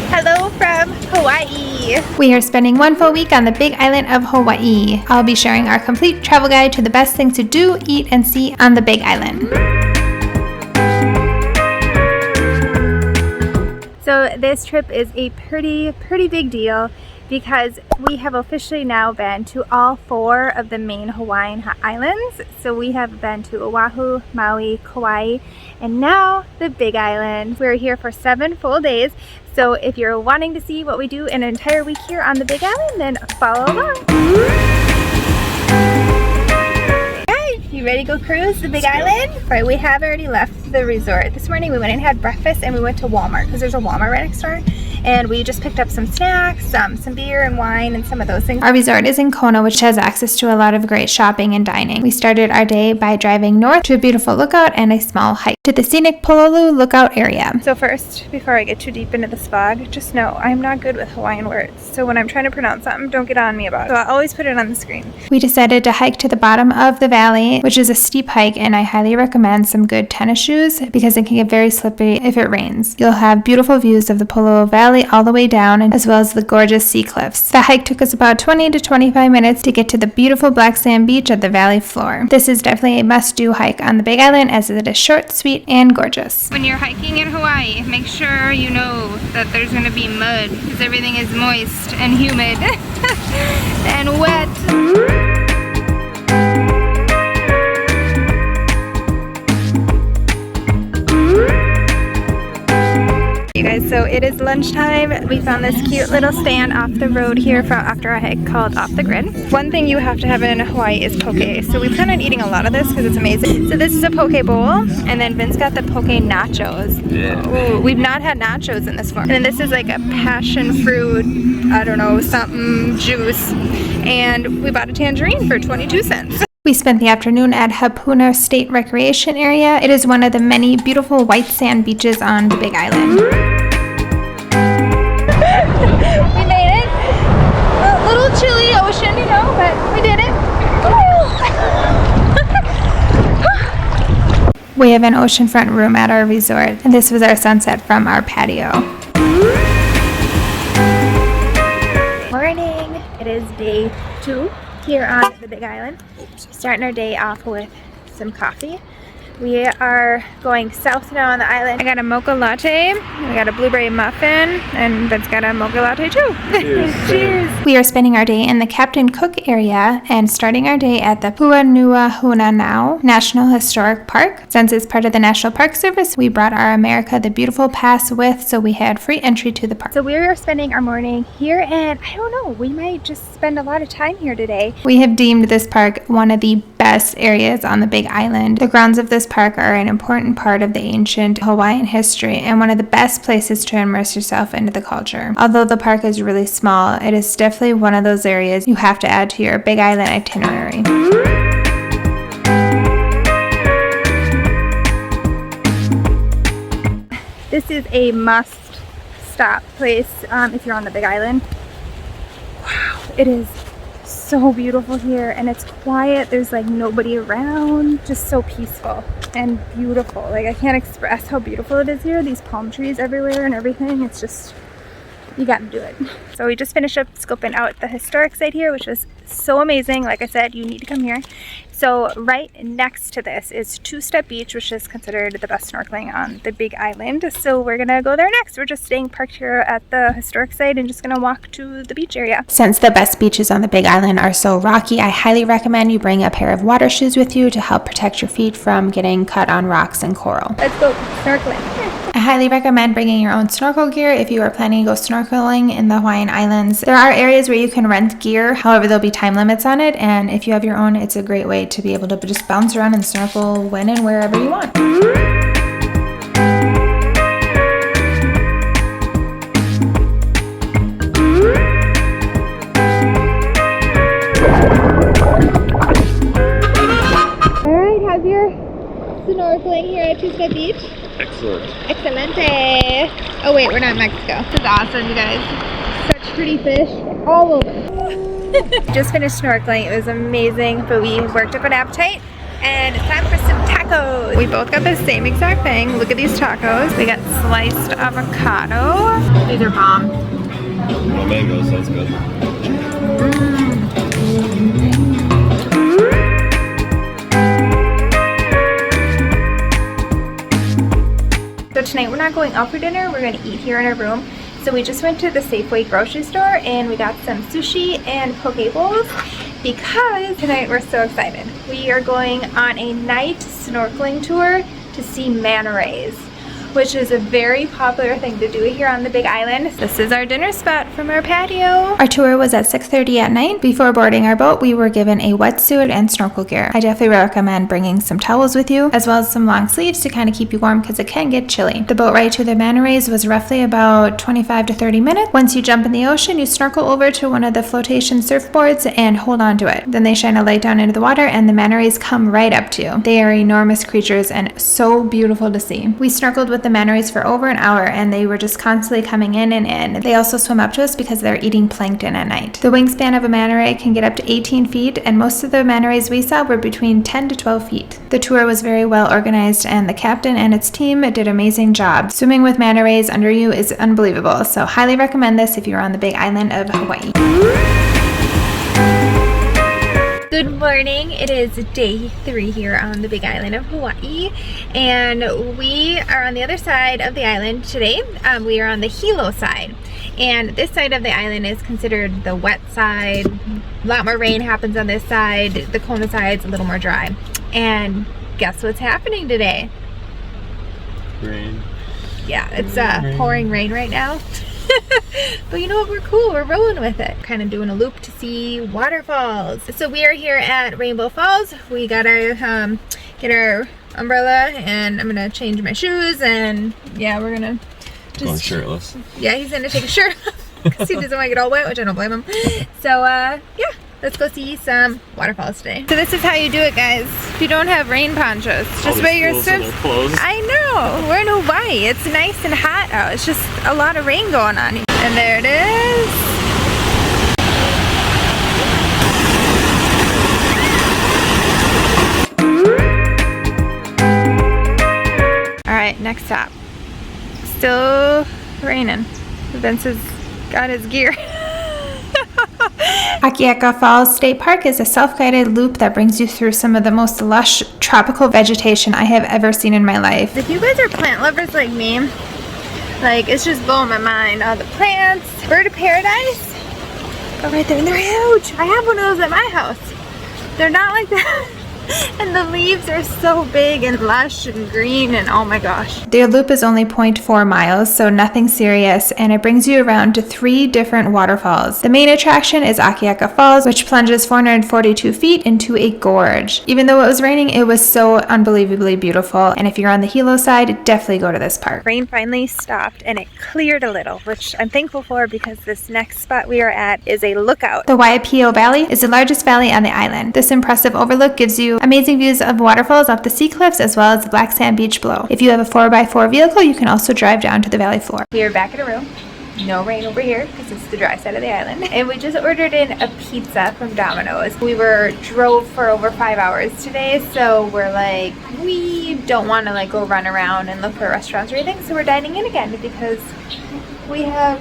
Hello from Hawaii. We are spending one full week on the big island of Hawaii. I'll be sharing our complete travel guide to the best things to do, eat, and see on the big island. So this trip is a pretty big deal because we have officially now been to all 4 of the main Hawaiian islands. So we have been to Oahu, Maui, Kauai, and now the Big Island. We're here for 7 full days. So if you're wanting to see what we do an entire week here on the Big Island, then follow along. You ready to go cruise the Big Island? Right, we have already left the resort. This morning we went and had breakfast and we went to Walmart because there's a Walmart right next door. And we just picked up some snacks, some beer and wine and some of those things. Our resort is in Kona, which has access to a lot of great shopping and dining. We started our day by driving north to a beautiful lookout and a small hike to the scenic Pololu lookout area. So first, before I get too deep into this vlog, just know I'm not good with Hawaiian words. So when I'm trying to pronounce something, don't get on me about it. So I'll always put it on the screen. We decided to hike to the bottom of the valley, which is a steep hike, and I highly recommend some good tennis shoes because it can get very slippery if it rains. You'll have beautiful views of the Pololu Valley all the way down, as well as the gorgeous sea cliffs. The hike took us about 20 to 25 minutes to get to the beautiful black sand beach at the valley floor. This is definitely a must-do hike on the Big Island as it is short, sweet, and gorgeous. When you're hiking in Hawaii, make sure you know that there's going to be mud because everything is moist and humid and wet. You guys, so it is lunchtime. We found this cute little stand off the road here after our hike called Off the Grid. One thing you have to have in Hawaii is poke. So we plan on eating a lot of this because it's amazing. So this is a poke bowl, and then Vince got the poke nachos. Yeah. Ooh, we've not had nachos in this form. And then this is like a passion fruit, I don't know, something juice. And we bought a tangerine for 22 cents. We spent the afternoon at Hapuna State Recreation Area. It is one of the many beautiful white sand beaches on the Big Island. We made it. A little chilly ocean, you know, but we did it. We have an oceanfront room at our resort, and this was our sunset from our patio. Morning. It is day 2 here on the Big Island. Starting our day off with some coffee. We are going south now on the island. I got a mocha latte, we got a blueberry muffin, and Ben's got a mocha latte too. Cheers. Cheers. We are spending our day in the Captain Cook area and starting our day at the Puanuahunanau National Historic Park. Since it's part of the National Park Service, we brought our America the Beautiful pass with, so we had free entry to the park. So we are spending our morning here, and I don't know, we might just spend a lot of time here today. We have deemed this park one of the best areas on the Big Island. The grounds of this park are an important part of the ancient Hawaiian history and one of the best places to immerse yourself into the culture. Although the park is really small, it is definitely one of those areas you have to add to your Big Island itinerary. This is a must-stop place if you're on the Big Island. Wow, it is so beautiful here, and it's quiet. There's like nobody around, just so peaceful and beautiful. Like I can't express how beautiful it is here. These palm trees everywhere and everything. It's just, you gotta do it. So we just finished up scoping out the historic site here, which was so amazing. Like I said, you need to come here. So right next to this is Two-Step Beach, which is considered the best snorkeling on the Big Island. So we're gonna go there next. We're just staying parked here at the historic site and just gonna walk to the beach area. Since the best beaches on the Big Island are so rocky, I highly recommend you bring a pair of water shoes with you to help protect your feet from getting cut on rocks and coral. Let's go snorkeling. I highly recommend bringing your own snorkel gear if you are planning to go snorkeling in the Hawaiian Islands. There are areas where you can rent gear, however there'll be time limits on it, and if you have your own, it's a great way to be able to just bounce around and snorkel when and wherever you want. Alright, how's your snorkeling here at Two-Step Beach? Excellent. Excelente. Oh wait, we're not in Mexico. This is awesome, you guys. Such pretty fish all over. Just finished snorkeling. It was amazing, but we worked up an appetite, and it's time for some tacos. tacos. We both got the same exact thing. Look at these tacos. We got sliced avocado. These are bomb. No mango, sounds good. So tonight we're not going out for dinner, we're going to eat here in our room. So we just went to the Safeway grocery store and we got some sushi and poke bowls because tonight we're so excited. We are going on a night snorkeling tour to see manta rays, which is a very popular thing to do here on the Big Island. This is our dinner spot from our patio. Our tour was at 6:30 at night. Before boarding our boat, we were given a wetsuit and snorkel gear. I definitely recommend bringing some towels with you, as well as some long sleeves to kind of keep you warm because it can get chilly. The boat ride to the manta rays was roughly about 25 to 30 minutes. Once you jump in the ocean, you snorkel over to one of the flotation surfboards and hold on to it. Then they shine a light down into the water and the manta rays come right up to you. They are enormous creatures and so beautiful to see. We snorkeled with the manta rays for over an hour and they were just constantly coming in and in. They also swim up to us because they're eating plankton at night. The wingspan of a manta ray can get up to 18 feet and most of the manta rays we saw were between 10 to 12 feet. The tour was very well organized and the captain and its team did an amazing job. Swimming with manta rays under you is unbelievable, so highly recommend this if you're on the Big Island of Hawaii. Good morning. It is day 3 here on the Big Island of Hawaii and we are on the other side of the island today. We are on the Hilo side and this side of the island is considered the wet side. A lot more rain happens on this side. The Kona side's a little more dry. And guess what's happening today? Rain. Yeah, it's pouring rain right now. But you know what, we're cool, we're rolling with it. Kind of doing a loop to see waterfalls. So we are here at Rainbow Falls. We gotta get our umbrella and I'm gonna change my shoes and yeah, we're gonna just... Going shirtless. Yeah, he's gonna take a shirt off because he doesn't want to get all wet, which I don't blame him. So yeah, let's go see some waterfalls today. So this is how you do it, guys. If you don't have rain ponchos, just wear your swim. I know, we're in Hawaii. It's nice and hot out. It's just a lot of rain going on. And there it is. All right, next stop. Still raining. Vince has got his gear. Akiaka Falls State Park is a self-guided loop that brings you through some of the most lush tropical vegetation I have ever seen in my life. If you guys are plant lovers like me, like it's just blowing my mind. All the plants, bird of paradise. Oh, right there, and they're huge. I have one of those at my house. They're not like that. And the leaves are so big and lush and green and oh my gosh. Their loop is only 0.4 miles, so nothing serious, and it brings you around to 3 different waterfalls. The main attraction is Akiaka Falls, which plunges 442 feet into a gorge. Even though it was raining, it was so unbelievably beautiful, and if you're on the Hilo side, definitely go to this park. Rain finally stopped and it cleared a little, which I'm thankful for because this next spot we are at is a lookout. The Waipio Valley is the largest valley on the island. This impressive overlook gives you amazing views of waterfalls up the sea cliffs as well as the black sand beach below. If you have a 4x4 vehicle, you can also drive down to the valley floor. We are back in a room. No rain over here because it's the dry side of the island. And we just ordered in a pizza from Domino's. We drove for over 5 hours today, so we're like, we don't want to like go run around and look for restaurants or anything, so we're dining in again because we have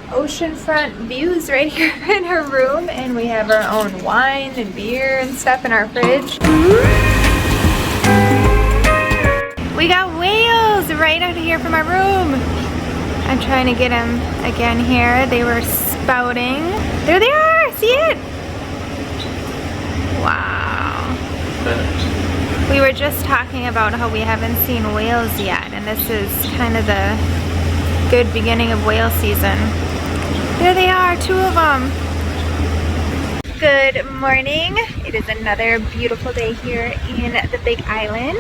oceanfront views right here in our room and we have our own wine and beer and stuff in our fridge. We got whales right out of here from our room. I'm trying to get them again here. They were spouting. There they are, see it? Wow. We were just talking about how we haven't seen whales yet and this is kind of the good beginning of whale season. There they are, 2 of them. Good morning. It is another beautiful day here in the Big Island.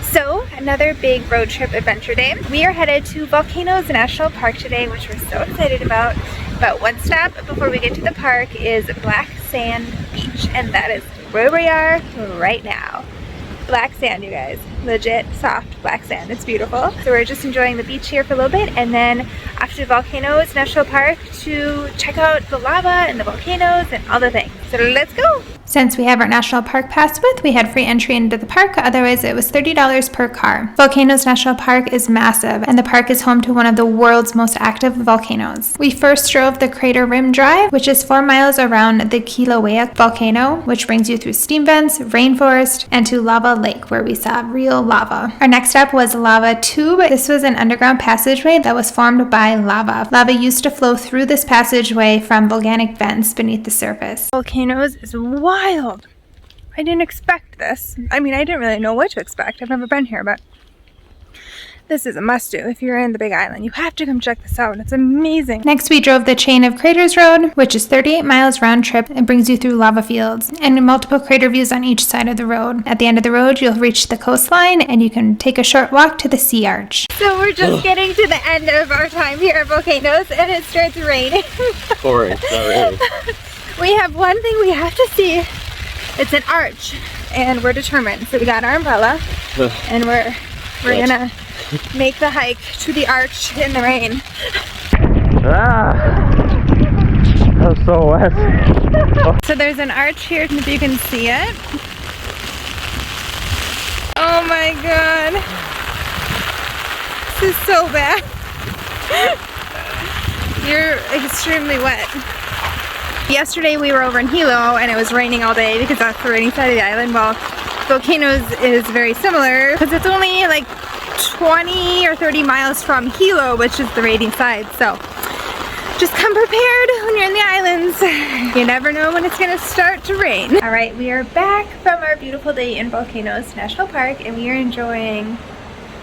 So, another big road trip adventure day. We are headed to Volcanoes National Park today, which we're so excited about. But one stop before we get to the park is Black Sand Beach, and that is where we are right now. Black sand, you guys. Legit soft black sand. It's beautiful. So we're just enjoying the beach here for a little bit and then off to Volcanoes National Park to check out the lava and the volcanoes and all the things. So let's go! Since we have our national park pass with, we had free entry into the park, otherwise it was $30 per car. Volcanoes National Park is massive, and the park is home to one of the world's most active volcanoes. We first drove the Crater Rim Drive, which is 4 miles around the Kilauea volcano, which brings you through steam vents, rainforest, and to Lava Lake, where we saw real lava. Our next stop was Lava Tube. This was an underground passageway that was formed by lava. Lava used to flow through this passageway from volcanic vents beneath the surface. Volcanoes is wild. I didn't expect this. I mean, I didn't really know what to expect. I've never been here, but this is a must-do. If you're in the Big Island, you have to come check this out. It's amazing. Next, we drove the Chain of Craters Road, which is 38 miles round trip and brings you through lava fields and multiple crater views on each side of the road. At the end of the road, you'll reach the coastline and you can take a short walk to the Sea Arch. So we're just getting to the end of our time here at Volcanoes, and it starts raining. Pouring, not raining. We have one thing we have to see. It's an arch, and we're determined. So we got our umbrella, and we're gonna make the hike to the arch in the rain. I'm so wet. So there's an arch here, if you can see it. Oh my god. This is so bad. You're extremely wet. Yesterday we were over in Hilo and it was raining all day because that's the rainy side of the island. Well, Volcanoes is very similar because it's only like 20 or 30 miles from Hilo, which is the rainy side. So just come prepared when you're in the islands. You never know when it's gonna start to rain. All right, we are back from our beautiful day in Volcanoes National Park, and we are enjoying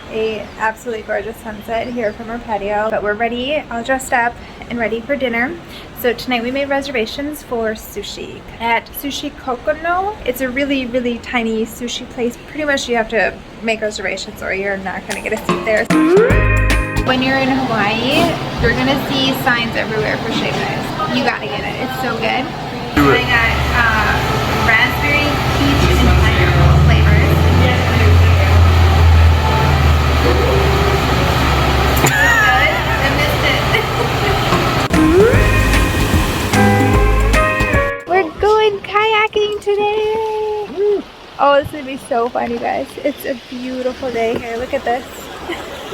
a absolutely gorgeous sunset here from our patio. But we're ready, all dressed up and ready for dinner. So tonight we made reservations for sushi at Sushi Kokono. It's a really, really tiny sushi place. Pretty much you have to make reservations or you're not gonna get a seat there. When you're in Hawaii, you're gonna see signs everywhere for shaved ice. You gotta get it, it's so good. Do it. I got raspberry, peach, and pineapple flavors. So good, I missed it. We're going kayaking today. Oh, this is gonna be so fun, you guys. It's a beautiful day here. Look at this.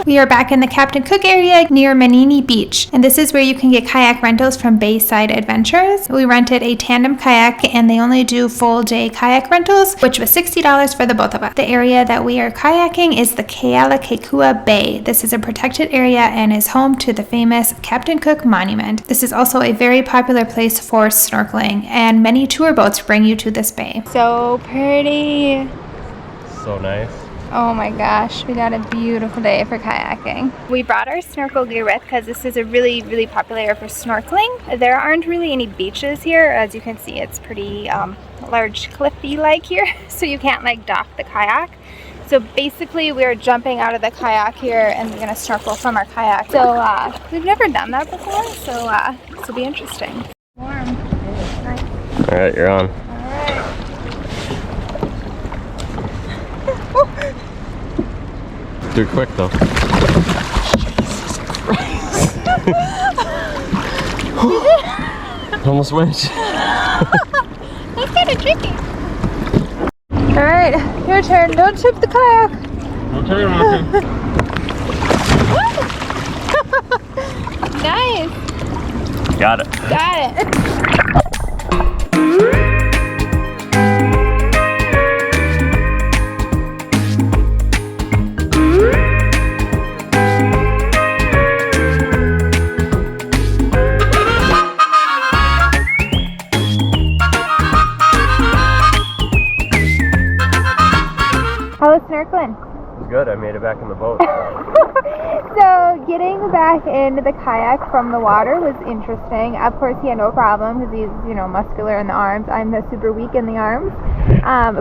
We are back in the Captain Cook area near Manini Beach, and this is where you can get kayak rentals from Bayside Adventures. We rented a tandem kayak, and they only do full day kayak rentals, which was $60 for the both of us. The area that we are kayaking is the Kealakekua Bay. This is a protected area and is home to the famous Captain Cook Monument. This is also a very popular place for snorkeling, and many tour boats bring you to this bay. So pretty. So nice. Oh my gosh, we got a beautiful day for kayaking. We brought our snorkel gear with because this is a really, really popular area for snorkeling. There aren't really any beaches here. As you can see, it's pretty large cliffy-like here, so you can't like dock the kayak. So basically we're jumping out of the kayak here and we're gonna snorkel from our kayak. So we've never done that before, so this will be interesting. Warm. Nice. All right, you're on. Do it quick though. Jesus Christ. Almost went. That's kind of tricky. Alright, your turn. Don't tip the kayak. Don't turn around. Nice. Got it. Got it. How was snorkeling? It was good. I made it back in the boat. So getting back into the kayak from the water was interesting. Of course, he had no problem because he's, you know, muscular in the arms. I'm super weak in the arms.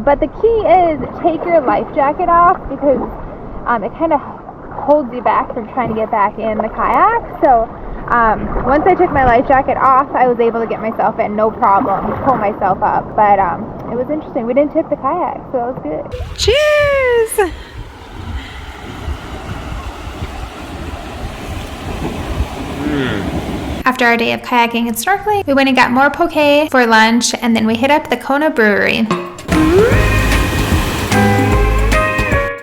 But the key is take your life jacket off because it kind of holds you back from trying to get back in the kayak. So once I took my life jacket off, I was able to get myself in, no problem, pull myself up. But it was interesting. We didn't tip the kayak, so that was good. Cheers! After our day of kayaking and snorkeling, we went and got more poke for lunch, and then we hit up the Kona Brewery.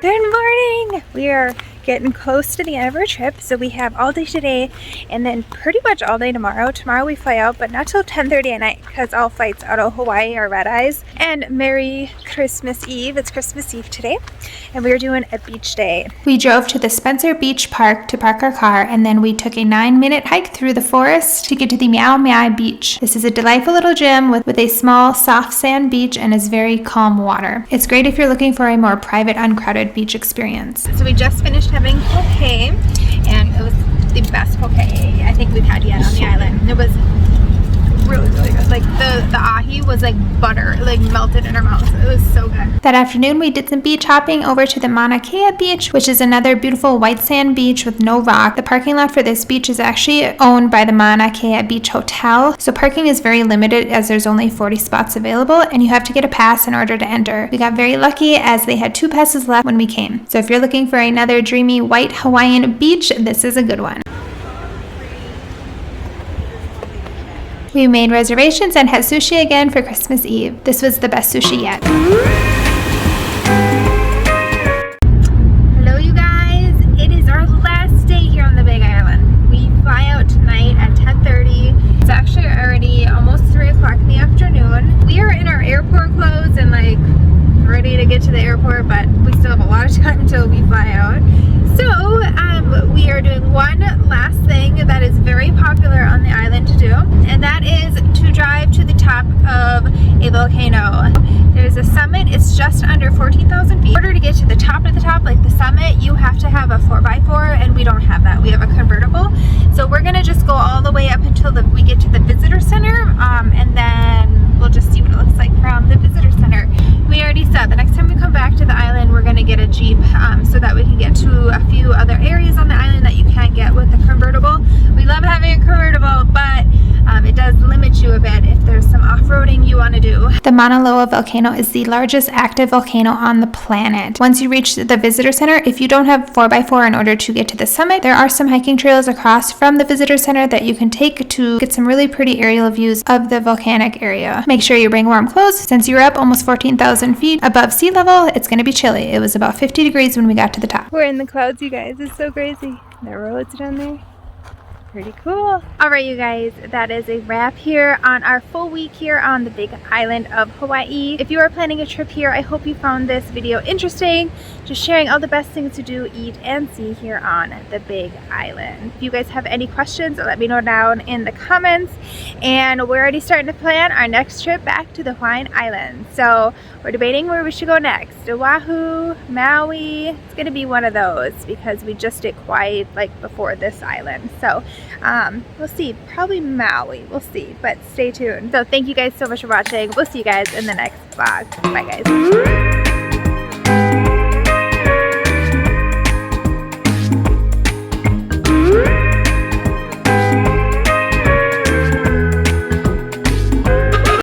Good morning! We are getting close to the end of our trip, so we have all day today and then pretty much all day tomorrow. Tomorrow we fly out, but not till 10:30 at night because all flights out of Hawaii are red eyes. And Merry Christmas Eve. It's Christmas Eve today, and we're doing a beach day. We drove to the Spencer Beach Park to park our car, and then we took a 9-minute hike through the forest to get to the Meow Meow Beach. This is a delightful little gym with a small soft sand beach and is very calm water. It's great if you're looking for a more private, uncrowded beach experience. So we just finished having poke, and it was the best poke I think we've had yet on the island. It was really, really good. Like the ahi was like butter, like melted in our mouths. It was so good. That afternoon, we did some beach hopping over to the Mauna Kea Beach, which is another beautiful white sand beach with no rock. The parking lot for this beach is actually owned by the Mauna Kea Beach Hotel, so parking is very limited as there's only 40 spots available, and you have to get a pass in order to enter. We got very lucky as they had 2 passes left when we came. So if you're looking for another dreamy white Hawaiian beach, this is a good one. We made reservations and had sushi again for Christmas Eve. This was the best sushi yet. Hello you guys, it is our last day here on the Big Island. We fly out tonight at 10:30. It's actually already almost 3 o'clock in the afternoon. We are in our airport clothes and like ready to get to the airport, but we still have a lot of time until we fly out. So we are doing one last thing that is very popular on the island to do, and that is to drive to the top of a volcano. There's a summit, it's just under 14,000 feet. In order to get to the top, like the summit, you have to have a 4x4, and we don't have that. We have a convertible. So we're gonna just go all the way up until we get to the visitor center, and then we'll just see what it looks like from the visitor center. We already said the next time we come back to the island, we're gonna get a Jeep so that we can get to a few other areas on the island that you can't get with the convertible. We love having a convertible, but it does limit you a bit if there's some off-roading you want to do. The Mauna Loa volcano is the largest active volcano on the planet. Once you reach the visitor center, if you don't have 4x4 in order to get to the summit, there are some hiking trails across from the visitor center that you can take to get some really pretty aerial views of the volcanic area. Make sure you bring warm clothes. Since you're up almost 14,000 feet above sea level, it's going to be chilly. It was about 50 degrees when we got to the top. We're in the clouds, you guys. It's so crazy. The roads down there. Pretty cool. Alright you guys, that is a wrap here on our full week here on the Big Island of Hawaii. If you are planning a trip here, I hope you found this video interesting. Just sharing all the best things to do, eat, and see here on the Big Island. If you guys have any questions, let me know down in the comments. And we're already starting to plan our next trip back to the Hawaiian Islands. So we're debating where we should go next. Oahu, Maui. It's gonna be one of those because we just did Kauai like before this island. So we'll see, probably Maui, we'll see, but stay tuned. So thank you guys so much for watching. We'll see you guys in the next vlog. Bye guys.